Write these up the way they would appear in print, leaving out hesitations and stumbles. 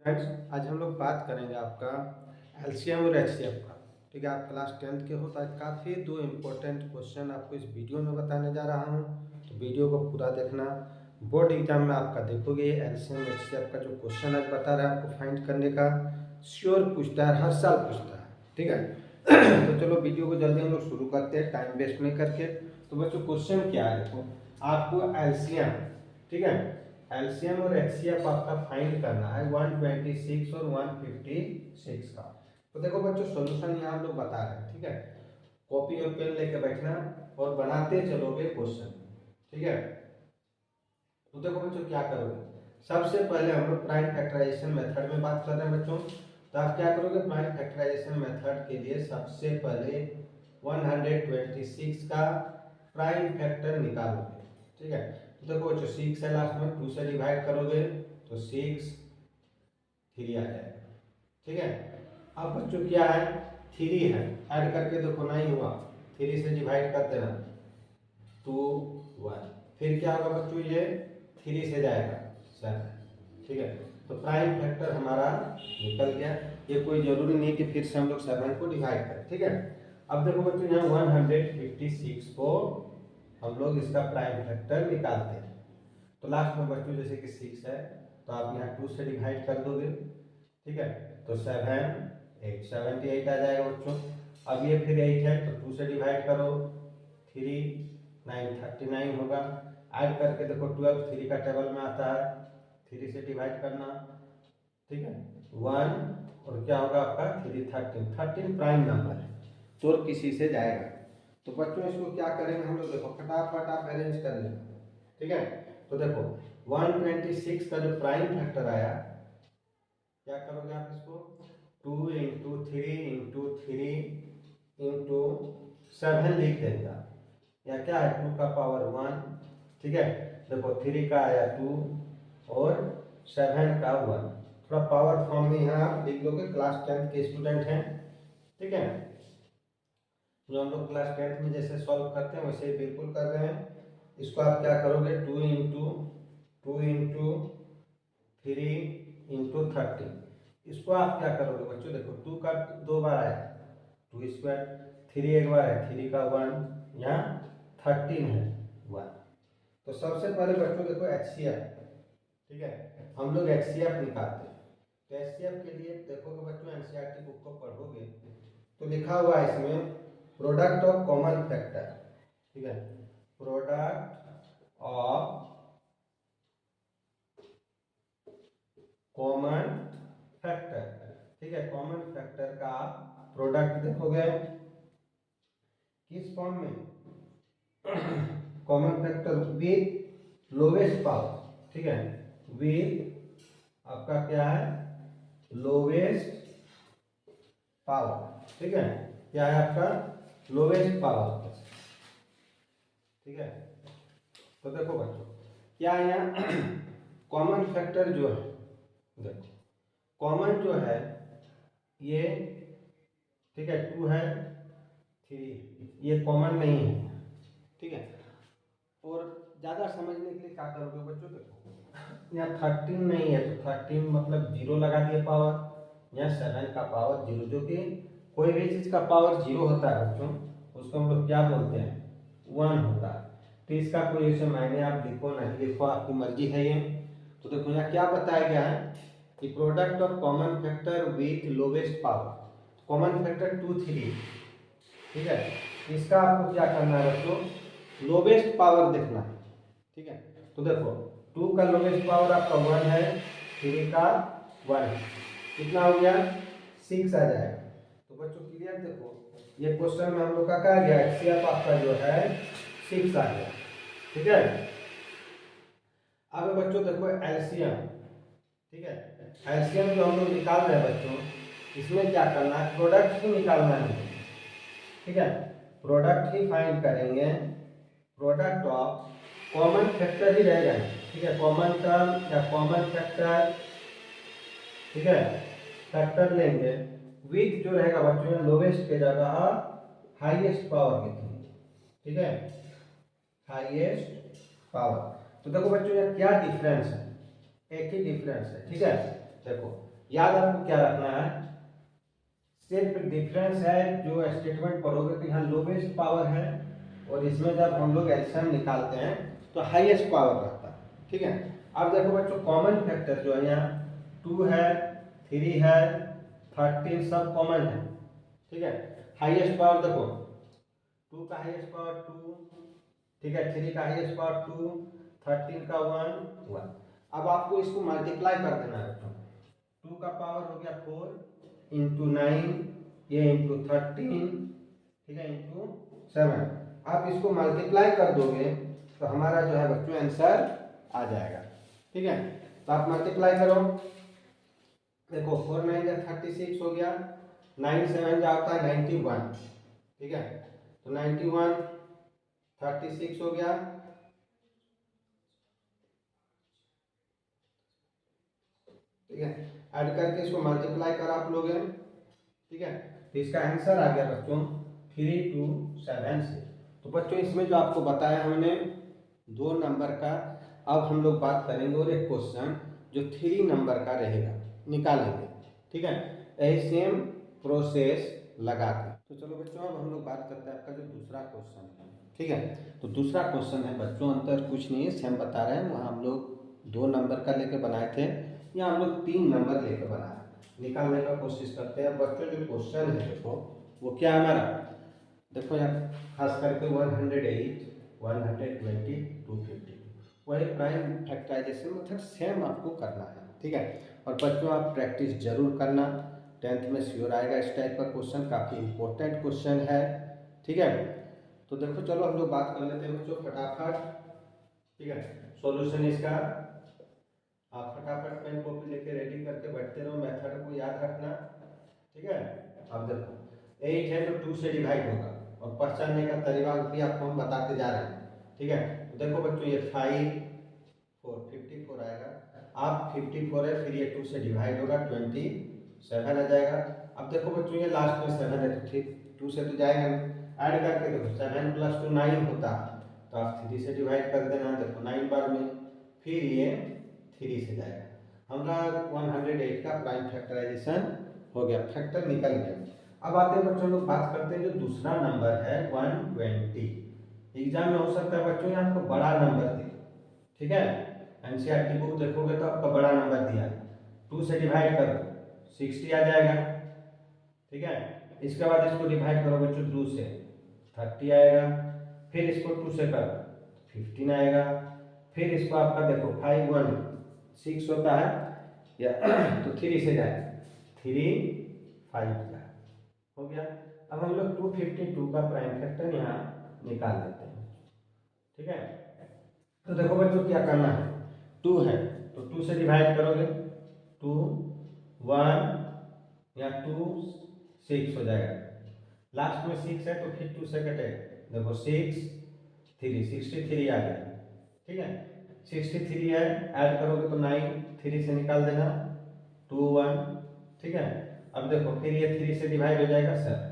Friends, आज हम लोग बात करेंगे आपका एलसीएम और एचसीएफ का। ठीक है, आप क्लास 10th के हो तो आज काफ़ी दो इम्पोर्टेंट क्वेश्चन आपको इस वीडियो में बताने जा रहा हूँ। तो वीडियो को पूरा देखना। बोर्ड एग्जाम में आपका देखोगे एलसीएम एचसीएफ का जो क्वेश्चन आज बता रहा है आपको फाइंड करने का, श्योर पूछता है, हर साल पूछता है। ठीक है तो चलो वीडियो को जल्दी हम लोग शुरू करते हैं, टाइम वेस्ट नहीं करके। तो बच्चों क्वेश्चन क्या है, देखो आपको एलसीएम, ठीक है, एलसीएम और एचसीएफ आपका फाइंड करना है 126 और 156 का। तो देखो बच्चों सॉल्यूशन यहाँ हम लोग बता रहे हैं। ठीक है, कॉपी और पेन लेके बैठना और बनाते चलोगे क्वेश्चन। ठीक है, तो देखो बच्चों क्या करोगे, सबसे पहले हम लोग प्राइम फैक्टराइजेशन मेथड में बात कर रहे हैं बच्चों। तो आप क्या करोगे, प्राइम फैक्टराइजेशन मेथड के लिए सबसे पहले 126 का प्राइम फैक्टर निकालोगे। ठीक है, तो देखो जो 6 है लास्ट में 2 से डिवाइड करोगे तो 6 3 आ जाएगा। ठीक है, अब बच्चों क्या है, 3 है, ऐड करके देखो 9 हुआ, 3 से डिवाइड कर देना 2 1, फिर क्या होगा बच्चों, ये 3 से जाएगा 7। ठीक है, तो प्राइम फैक्टर हमारा निकल गया। ये कोई जरूरी नहीं कि फिर से हम लोग 7 को डिवाइड करें। ठीक है, अब देखो बच्चों यहाँ 156 को हम लोग इसका प्राइम फैक्टर निकालते हैं। तो लास्ट में बच्चों जैसे कि 6 है तो आप यहाँ 2 से डिवाइड कर दोगे। ठीक है, तो 7 8 78 आ जाएगा बच्चों। अब ये फिर 8 है तो 2 से डिवाइड करो, 3 9 39 होगा। ऐड करके देखो 12 3 का टेबल में आता है, 3 से डिवाइड करना। ठीक है, 1 और क्या होगा आपका 3 13 13 प्राइम नंबर है तो किसी से जाएगा। तो बच्चों इसको क्या करेंगे हम लोग, देखो फटाफट आप अरेंज कर लेंगे। ठीक है, तो देखो 126 का जो प्राइम फैक्टर आया, क्या करोगे आप इसको 2 इंटू 3 इंटू 3 इंटू 7 लिख देगा, या क्या है 2 का पावर 1। ठीक है, देखो 3 का आया 2 और 7 का 1, थोड़ा पावर फॉर्म में यहाँ आप लिख दोगे, क्लास 10th के स्टूडेंट हैं। ठीक है, जो हम लोग क्लास 10th में जैसे सॉल्व करते हैं वैसे ही बिल्कुल कर रहे हैं। इसको आप क्या करोगे 2 इंटू 3 इंटू 30, इसको आप क्या करोगे बच्चों, देखो 2 का 2 बार आया 2 स्क्वायर, 3 एक बार है 3 का 1, यहाँ 13 है 1। तो सबसे पहले बच्चों देखो एचसीएफ, ठीक है, हम लोग एचसीएफ निकालते हैं। तो एचसीएफ के लिए देखोगे बच्चों एनसीईआरटी बुक को पढ़ोगे तो लिखा हुआ है इसमें प्रोडक्ट ऑफ कॉमन फैक्टर। ठीक है, प्रोडक्ट ऑफ कॉमन फैक्टर। ठीक है, कॉमन फैक्टर का प्रोडक्ट देखोगे किस फॉर्म में, common factor with lowest power. ठीक है, विथ आपका क्या है, लोवेस्ट पावर। ठीक है, क्या है आपका लोवेस्ट पावर। ठीक है, तो देखो बच्चों क्या है यहाँ कॉमन फैक्टर जो है, देखो कॉमन जो है ये, ठीक है 2 है 3, ये कॉमन नहीं है। ठीक है, और ज़्यादा समझने के लिए क्या करोगे बच्चों, देखो यहाँ 13 नहीं है तो 13 मतलब 0 लगा दिए पावर, यहाँ 7 का पावर 0, जो कि कोई भी चीज़ का पावर 0 होता है बच्चों उसको हम लोग क्या बोलते हैं, 1 होता है। तो इसका कोई ऐसे मायने आप लिखो नहीं लिखो, आपकी मर्जी है ये। तो देखो यहाँ क्या बताया गया है कि product of common factor with lowest power, common factor 2 3। ठीक है, इसका आपको क्या करना है बच्चों, लोवेस्ट पावर देखना है। ठीक है, तो देखो 2 का लोवेस्ट पावर आपका 1 है, 3 का 1 है, कितना हो गया 6 आ जाएगा। तो बच्चों क्लियर, देखो ये क्वेश्चन में हम लोग का क्या गया, एचसीएफ आपका जो है 6 आ गया। ठीक है, अब बच्चों देखो एलसीएम। ठीक है, एलसीएम जो हम लोग निकाल रहे हैं बच्चों, इसमें क्या करना है, प्रोडक्ट ही निकालना है। ठीक है, प्रोडक्ट ही फाइंड करेंगे, प्रोडक्ट ऑफ कॉमन फैक्टर ही रहेगा। ठीक है, कॉमन टर्म या कॉमन फैक्टर। ठीक है, फैक्टर लेंगे विथ जो रहेगा बच्चों लोवेस्ट के जगह हाईएस्ट पावर लिखेंगे। ठीक है, हाईएस्ट पावर। तो देखो बच्चों ये क्या डिफरेंस है, एक ही डिफरेंस है। ठीक है, देखो याद आपको क्या रखना है, सिर्फ डिफरेंस है जो स्टेटमेंट पढ़ोगे तो यहाँ लोवेस्ट पावर है और इसमें जब हम लोग एलसीएम निकालते हैं तो हाईएस्ट पावर रहता है। ठीक है, अब देखो बच्चों कॉमन फैक्टर जो है यहाँ 2 है, 3 है, 13 सब कॉमन है। ठीक है, हाईएस्ट पावर देखो 2 का हाईएस्ट पावर 2, ठीक है, 3 का हाईएस्ट पावर 2, 13 का 1। अब आपको इसको मल्टीप्लाई कर देना है बच्चों, 2 का पावर हो गया 4 इंटू 9, ये इंटू 13, ठीक है, इंटू 7। आप इसको मल्टीप्लाई कर दोगे तो हमारा जो है बच्चों आंसर आ जाएगा। ठीक है, तो आप मल्टीप्लाई करो, देखो 4 9 का 36 हो गया, 9 7 जा होता है 91। ठीक है, तो 91 36 हो गया, ठीक है, ऐड करके इसको मल्टीप्लाई कर आप लोग, ठीक है, तो इसका आंसर आ गया बच्चों 327 से। तो बच्चों इसमें जो आपको बताया हमने 2 नंबर का, अब हम लोग बात करेंगे और एक क्वेश्चन जो 3 नंबर का रहेगा निकालेंगे। ठीक है, यही सेम प्रोसेस लगा के। तो चलो बच्चों अब हम लोग बात करते हैं आपका जो दूसरा क्वेश्चन है। ठीक है, तो दूसरा क्वेश्चन है बच्चों, अंतर कुछ नहीं है, सेम बता रहे हैं, वहाँ हम लोग 2 नंबर का लेके बनाए थे, यहाँ हम लोग 3 नंबर लेके बनाए, निकालने का कोशिश करते हैं। बच्चों जो क्वेश्चन है देखो वो क्या है हमारा, देखो यहाँ खास करके 108, 120, 250, वही प्राइम फैक्टराइजेशन मेथड सेम आपको करना है। ठीक है, और बच्चों आप प्रैक्टिस जरूर करना, 10th में श्योर आएगा इस टाइप का क्वेश्चन, काफ़ी इंपॉर्टेंट क्वेश्चन है। ठीक है, तो देखो चलो हम लोग बात कर लेते हैं बच्चों फटाफट। ठीक है, सॉल्यूशन इसका आप फटाफट पेन कॉपी लेके रेडी करके बैठते रहो, मेथड को याद रखना। ठीक है, अब देखो 8 है तो 2 से डिवाइड होगा और पहचानने का तरीका भी आपको हम बताते जा रहे हैं। ठीक है, तो देखो बच्चों ये 5 4 54 आएगा, आप 54 है फिर ये 2 से डिवाइड होगा 27 आ जाएगा। अब देखो बच्चों ये लास्ट में 7 है तो ठीक 2 से तो जाएगा नहीं, ऐड करके देखो 7 + 2 9 होता, तो आप 3 से डिवाइड कर देना, देखो 9 बार में, फिर ये 3 से जाएगा, हमारा 108 का प्राइम फैक्टराइजेशन हो गया, फैक्टर निकल गया। अब आते हैं बच्चों लोग बात करते हैं जो दूसरा नंबर है 120। एग्जाम में हो सकता है बच्चों यहाँ आपको बड़ा नंबर दे। ठीक है, एनसीईआरटी बुक देखोगे तो आपका बड़ा नंबर दिया है, 2 से डिवाइड करो 60 आ जाएगा। ठीक है, इसके बाद इसको डिवाइड करो बच्चों 2 से 30 आएगा, फिर इसको 2 से करो 15 आएगा, फिर इसको आपका देखो 5 1 6 होता है या तो 3 से जाए 3 5 का हो गया। अब हम लोग 252 का प्राइम फैक्टर यहाँ निकाल लेते हैं। ठीक है, तो देखो बच्चों क्या करना है, 2 है तो 2 से डिवाइड करोगे 2 1 या 2 6 हो जाएगा, लास्ट में 6 है तो फिर 2 से कटे, देखो 6 3 63 आ गया। ठीक है, 63 है, ऐड करोगे तो 9 3 से निकाल देना 2 1। ठीक है, अब देखो फिर ये 3 से डिवाइड हो जाएगा 7।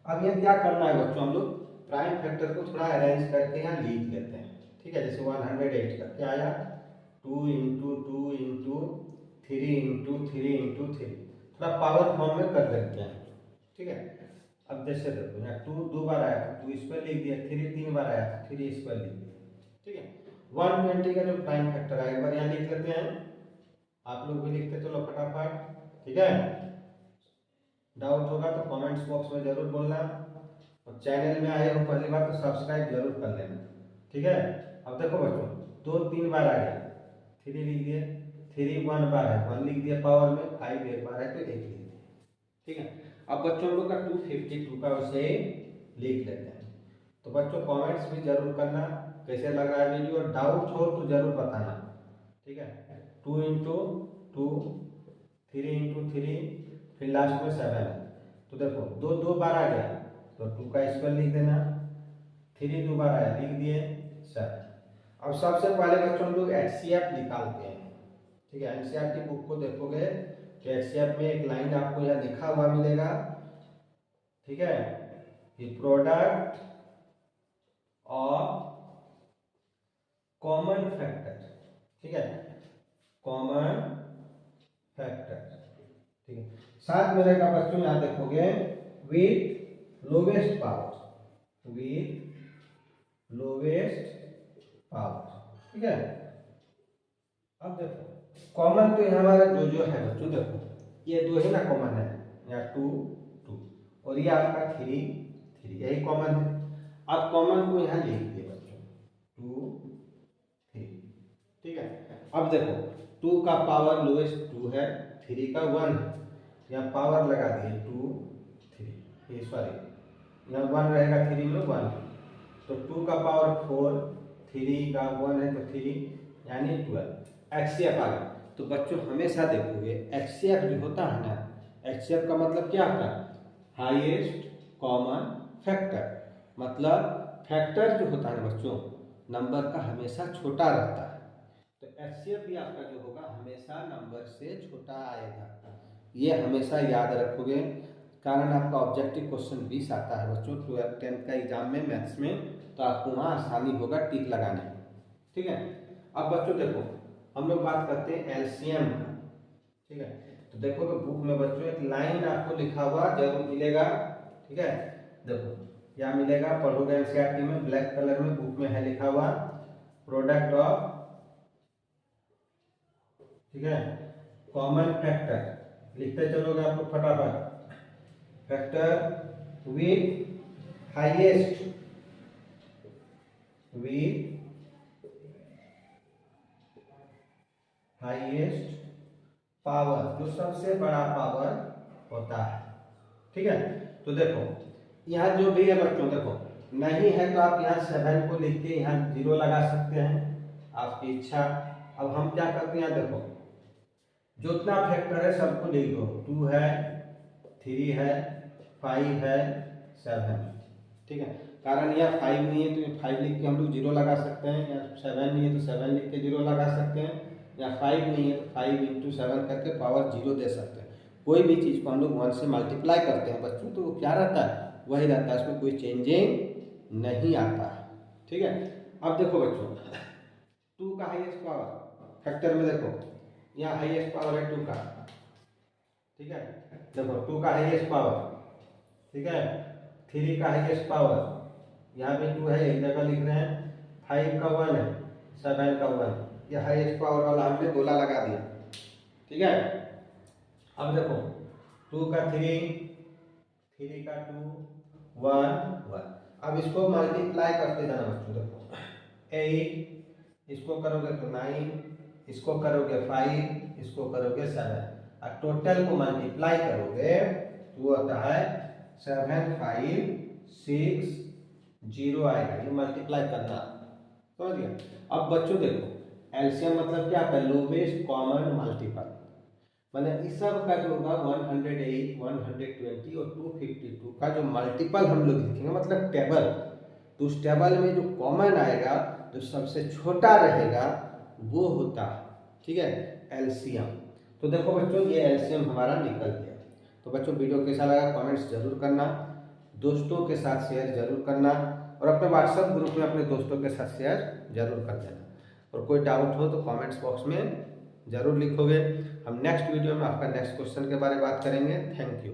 अब ये क्या करना है बच्चों, हम लोग प्राइम फैक्टर को थोड़ा अरेंज करके यहाँ लिख लेते हैं। ठीक है, जैसे 108 का क्या आया 2 इंटू 2 इंटू 3 इंटू 3 इंटू 3, थोड़ा पावर फॉर्म में कर देते हैं। ठीक है, अब जैसे देखो यहाँ 2 2 बार आया था 2 इस पर लिख दिया, 3 3 बार आया था 3 इस पर लिख दिया। ठीक है, 120 का जो प्राइम फैक्टर है एक बार यहाँ लिख लेते हैं, आप लोग भी लिखते चलो फटाफट। ठीक है, डाउट होगा तो कमेंट्स बॉक्स में जरूर बोलना, और चैनल में आए हो पहली बार तो सब्सक्राइब जरूर कर लेना। ठीक है, अब देखो बच्चों 2 3 बार आ गया 3 लिख दिए, 3 1 बार है 1 लिख दिया पावर में, 5 एक बार है तो 1 लिख दिया। ठीक है, अब बच्चों लोग का 252 का उसे लिख लेते हैं। तो बच्चों कमेंट्स भी जरूर करना कैसे लग रहा है वीडियो, डाउट हो तो जरूर बताना। ठीक है, 2 इंटू 2 3 इंटू 3 फिर लास्ट में 7 है, तो देखो 2 2 बार आ गया तो 2 का स्क्वायर लिख देना, 3 2 बार आया लिख दिए 7। अब सबसे पहले बच्चों लोग एचसीएफ निकालते हैं। ठीक है, एनसीईआरटी बुक को देखोगे तो एचसीएफ में एक लाइन आपको यहाँ लिखा हुआ मिलेगा। ठीक है, ये प्रोडक्ट ऑफ कॉमन फैक्टर। ठीक है, कॉमन फैक्टर ठीक है। साथ में रहेगा बच्चों, यहाँ देखोगे with lowest power, with lowest power, ठीक है। अब देखो कॉमन तो यहाँ हमारा जो है बच्चों, देखो ये दो ही ना कॉमन है, यहाँ 2 2 और ये आपका 3 3, यही कॉमन है। अब कॉमन को यहाँ लिख दिए बच्चों 2 3, ठीक है। अब देखो 2 का पावर लोएस्ट 2 है, 3 का 1 है, यहाँ पावर लगा दिए 2 3, ये सॉरी यहाँ 1 रहेगा 3 में 1, तो 2 का पावर 4, 3 का 1 है तो 3 यानी 12, HCF आ गया। तो बच्चों हमेशा देखोगे HCF जो होता है ना, HCF का मतलब क्या होता है, हाईएस्ट कॉमन फैक्टर, मतलब फैक्टर जो होता है बच्चों नंबर का हमेशा छोटा रहता है, तो HCF भी आपका जो होगा हमेशा नंबर से छोटा आएगा, ये हमेशा याद रखोगे। कारण आपका ऑब्जेक्टिव क्वेश्चन 20 आता है बच्चों 12th 10th का एग्जाम में मैथ्स में, तो आपको वहाँ आसानी होगा टिक लगाने, ठीक है। अब बच्चों देखो हम लोग बात करते हैं एलसीएम का, ठीक है। तो देखो तो बुक में बच्चों एक लाइन आपको लिखा हुआ जरूर मिलेगा, ठीक है। देखो क्या मिलेगा, पढ़ोगे एनसीईआरटी में ब्लैक कलर में बुक में है लिखा हुआ प्रोडक्ट ऑफ, ठीक है, कॉमन फैक्टर, लिखते चलोगे आप लोग फटाफट, factor with highest, with highest power, जो सबसे बड़ा पावर होता है, ठीक है। तो देखो यहाँ जो भी है बच्चों, देखो नहीं है तो आप यहाँ 7 को लिख के यहाँ 0 लगा सकते हैं, आपकी इच्छा। अब हम क्या करते हैं, देखो जितना फैक्टर है सबको लिख दो, 2 है 3 है 5 है 7 है, ठीक है। कारण यहाँ 5 नहीं है तो 5 लिख के हम लोग 0 लगा सकते हैं, या 7 नहीं है तो 7 लिख के 0 लगा सकते हैं, या 5 नहीं है तो 5 × 7 करके पावर 0 दे सकते हैं। कोई भी चीज़ को हम लोग 1 से मल्टीप्लाई करते हैं बच्चों तो वो क्या रहता है, वही रहता है, इसमें कोई चेंजिंग नहीं आता है, ठीक है। अब देखो बच्चों 2 का हाईएस्ट पावर फैक्टर में, देखो यहाँ हाईएस्ट पावर है 2 का, ठीक है। देखो 2 का हाईएस्ट पावर, ठीक है, 3 का हाईएस्ट पावर, यहाँ भी 2 है एक जगह लिख रहे हैं, 5 का 1 है, 7 का 1, ये हाईएस्ट पावर वाला हमने गोला लगा दिया, ठीक है। अब देखो 2 का 3, 3 का 2, 1 1, अब इसको मल्टीप्लाई करते जाना बच्चों, देखो 8, इसको करोगे तो 9, इसको करोगे 5, इसको करोगे 7, और टोटल को मल्टीप्लाई करोगे तो वो होता है 7 5 6 0 आएगा, ये मल्टीप्लाई करना, समझ गया। अब बच्चों देखो एलसीएम मतलब क्या होता है, लोवेस्ट कॉमन मल्टीपल, मतलब इस सब का जो होगा 108 120 और 252 का जो मल्टीपल हम लोग लिखेंगे, मतलब टेबल, तो उस टेबल में जो कॉमन आएगा जो सबसे छोटा रहेगा वो होता है, ठीक है, एलसीएम। तो देखो बच्चों ये एलसीएम हमारा निकल गया। तो बच्चों वीडियो कैसा लगा कमेंट्स जरूर करना, दोस्तों के साथ शेयर जरूर करना, और अपने व्हाट्सएप ग्रुप में अपने दोस्तों के साथ शेयर जरूर कर देना, और कोई डाउट हो तो कमेंट्स बॉक्स में जरूर लिखोगे। हम नेक्स्ट वीडियो में आपका नेक्स्ट क्वेश्चन के बारे में बात करेंगे। Thank you.